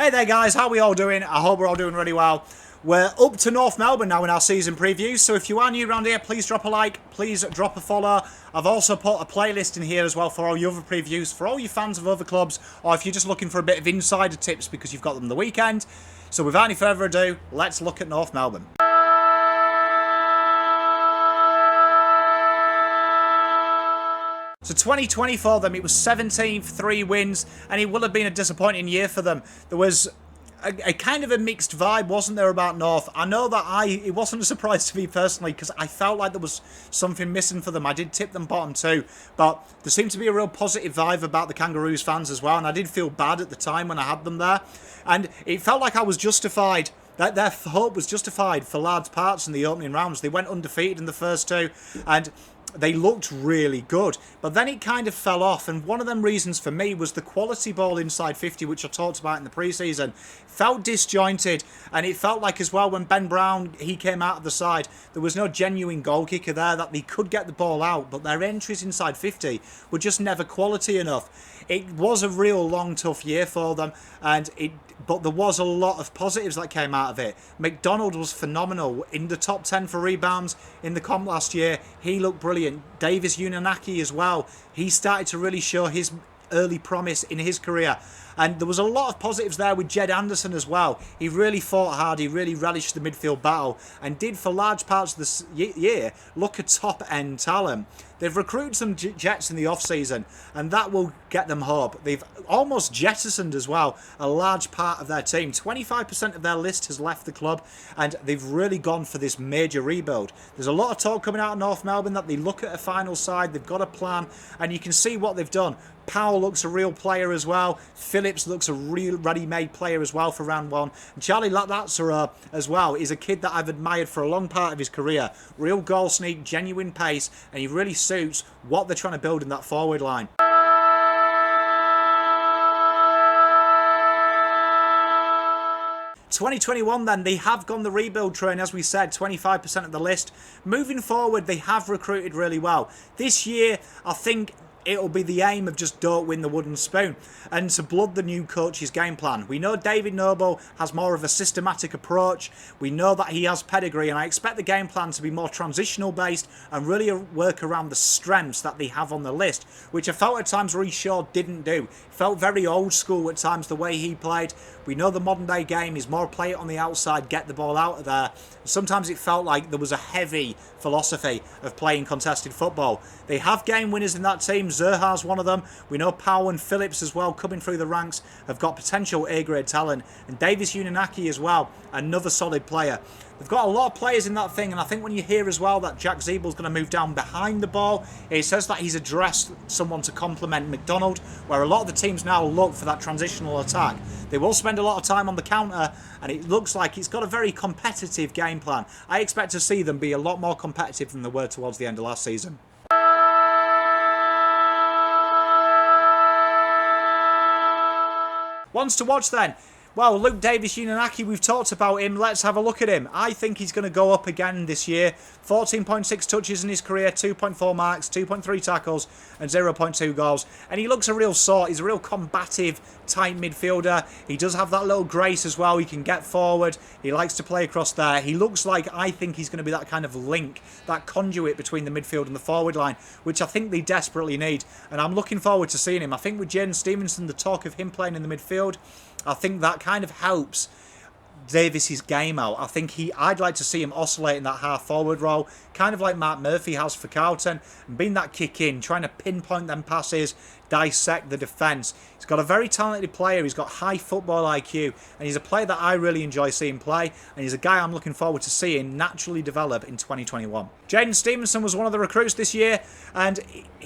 Hey there guys, how are we all doing? I hope we're all doing really well. We're up to North Melbourne now in our season previews, so if you are new around here, please drop a like, please drop a follow. I've also put a playlist in here as well for all your other previews, for all you fans of other clubs, or if you're just looking for a bit of insider tips because you've got them the weekend. So without any further ado, let's look at North Melbourne. So 2020 for them, it was 17th, 3 wins, and it will have been a disappointing year for them. There was a kind of a mixed vibe, wasn't there, about North? I know that it wasn't a surprise to me personally, because I felt like there was something missing for them. I did tip them bottom 2, but there seemed to be a real positive vibe about the Kangaroos fans as well, and I did feel bad at the time when I had them there. And it felt like I was justified, that their hope was justified for large parts in the opening rounds. They went undefeated in the first 2, and they looked really good, but then it kind of fell off, and one of them reasons for me was the quality ball inside 50, which I talked about in the pre-season. Felt disjointed, and it felt like as well when Ben Brown, he came out of the side, there was no genuine goal kicker there, that they could get the ball out, but their entries inside 50 were just never quality enough. It was a real long, tough year for them, but there was a lot of positives that came out of it. McDonald was phenomenal, in the top 10 for rebounds in the comp last year. He looked brilliant. Davis Unanaki as well. He started to really show his early promise in his career. And there was a lot of positives there with Jed Anderson as well. He really fought hard. He really relished the midfield battle and did, for large parts of the year, look a top-end talent. They've recruited some Jets in the off-season, and that will get them hope. They've almost jettisoned as well a large part of their team. 25% of their list has left the club, and they've really gone for this major rebuild. There's a lot of talk coming out of North Melbourne that they look at a final side, they've got a plan, and you can see what they've done. Powell looks a real player as well. Phillips looks a real ready-made player as well for round 1. And Charlie Latatsara as well is a kid that I've admired for a long part of his career. Real goal sneak, genuine pace, and he really suits what they're trying to build in that forward line. ...2021 then, they have gone the rebuild train, as we said, 25% of the list. Moving forward, they have recruited really well. This year, I think it'll be the aim of just don't win the wooden spoon and to blood the new coach's game plan. We know David Noble has more of a systematic approach. We know that he has pedigree, and I expect the game plan to be more transitional based and really work around the strengths that they have on the list, which I felt at times Reece Shaw didn't do. Felt very old school at times the way he played. We know the modern day game is more play it on the outside, get the ball out of there. Sometimes it felt like there was a heavy philosophy of playing contested football. They have game winners in that team. Zerha's one of them. We know Powell and Phillips as well coming through the ranks have got potential A-grade talent. And Davis Unanaki as well, another solid player. They've got a lot of players in that thing, and I think when you hear as well that Jack Zeebel's going to move down behind the ball, it says that he's addressed someone to complement McDonald, where a lot of the teams now look for that transitional attack. They will spend a lot of time on the counter, and it looks like it's got a very competitive game plan. I expect to see them be a lot more competitive than they were towards the end of last season. Ones to watch then. Well, Luke Davis Unanaki, we've talked about him. Let's have a look at him. I think he's going to go up again this year. 14.6 touches in his career, 2.4 marks, 2.3 tackles, and 0.2 goals. And he looks a real sort. He's a real combative, tight midfielder. He does have that little grace as well. He can get forward. He likes to play across there. He looks like, I think he's going to be that kind of link, that conduit between the midfield and the forward line, which I think they desperately need. And I'm looking forward to seeing him. I think with Jaden Stevenson, the talk of him playing in the midfield, I think that kind of helps Davis's game out. I think I'd like to see him oscillate in that half-forward role, kind of like Mark Murphy has for Carlton, and being that kick-in, trying to pinpoint them passes, dissect the defence. He's got a very talented player. He's got high football IQ, and he's a player that I really enjoy seeing play, and he's a guy I'm looking forward to seeing naturally develop in 2021. Jaden Stevenson was one of the recruits this year, and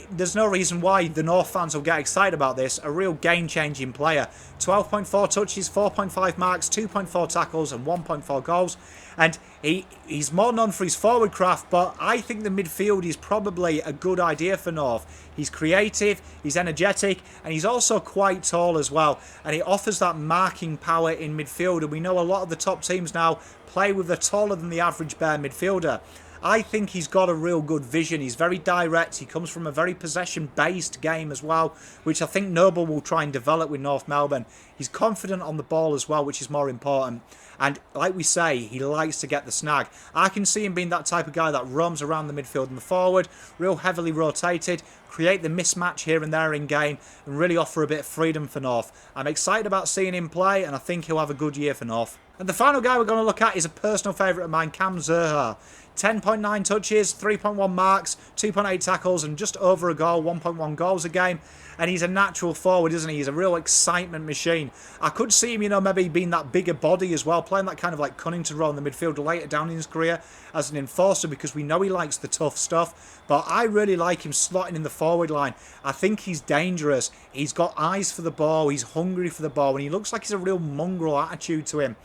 there's no reason why the North fans will get excited about this. A real game-changing player. 12.4 touches, 4.5 marks, 2.4 tackles, and 1.4 goals. And he's more known for his forward craft, but I think the midfield is probably a good idea for North. He's creative, he's energetic, and he's also quite tall as well. And he offers that marking power in midfield, and we know a lot of the top teams now play with a taller than the average bare midfielder. I think he's got a real good vision. He's very direct. He comes from a very possession-based game as well, which I think Noble will try and develop with North Melbourne. He's confident on the ball as well, which is more important. And like we say, he likes to get the snag. I can see him being that type of guy that roams around the midfield and the forward, real heavily rotated, create the mismatch here and there in game, and really offer a bit of freedom for North. I'm excited about seeing him play, and I think he'll have a good year for North. And the final guy we're going to look at is a personal favourite of mine, Cam Zurhaar. 10.9 touches, 3.1 marks, 2.8 tackles, and just over a goal, 1.1 goals a game. And he's a natural forward, isn't he? He's a real excitement machine. I could see him, maybe being that bigger body as well, playing that kind of like Cunnington role in the midfield later down in his career as an enforcer, because we know he likes the tough stuff. But I really like him slotting in the forward line. I think he's dangerous. He's got eyes for the ball. He's hungry for the ball, and he looks like he's a real mongrel attitude to him.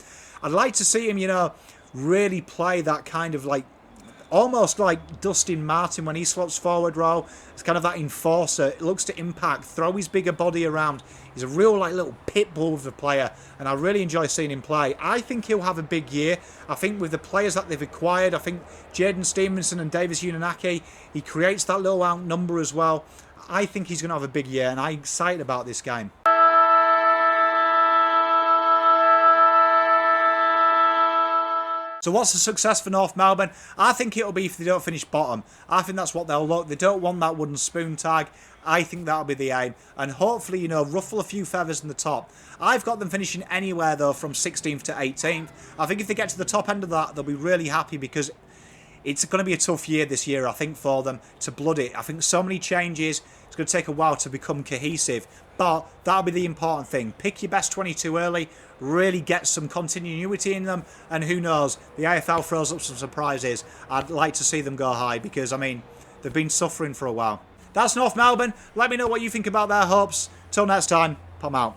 I'd like to see him, really play that kind of like, almost like Dustin Martin when he slots forward role. It's kind of that enforcer. It looks to impact, throw his bigger body around. He's a real like little pit bull of a player, and I really enjoy seeing him play. I think he'll have a big year. I think with the players that they've acquired, I think Jaden Stevenson and Davis Unanaki, he creates that little outnumber as well. I think he's going to have a big year, and I'm excited about this game. So what's the success for North Melbourne? I think it'll be if they don't finish bottom. I think that's what they'll look. They don't want that wooden spoon tag. I think that'll be the aim. And hopefully, ruffle a few feathers in the top. I've got them finishing anywhere, though, from 16th to 18th. I think if they get to the top end of that, they'll be really happy, because it's going to be a tough year this year, I think, for them to blood it. I think so many changes. It's going to take a while to become cohesive. But that'll be the important thing. Pick your best 22 early. Really get some continuity in them. And who knows, the AFL throws up some surprises. I'd like to see them go high, because, they've been suffering for a while. That's North Melbourne. Let me know what you think about their hopes. Till next time, Pom out.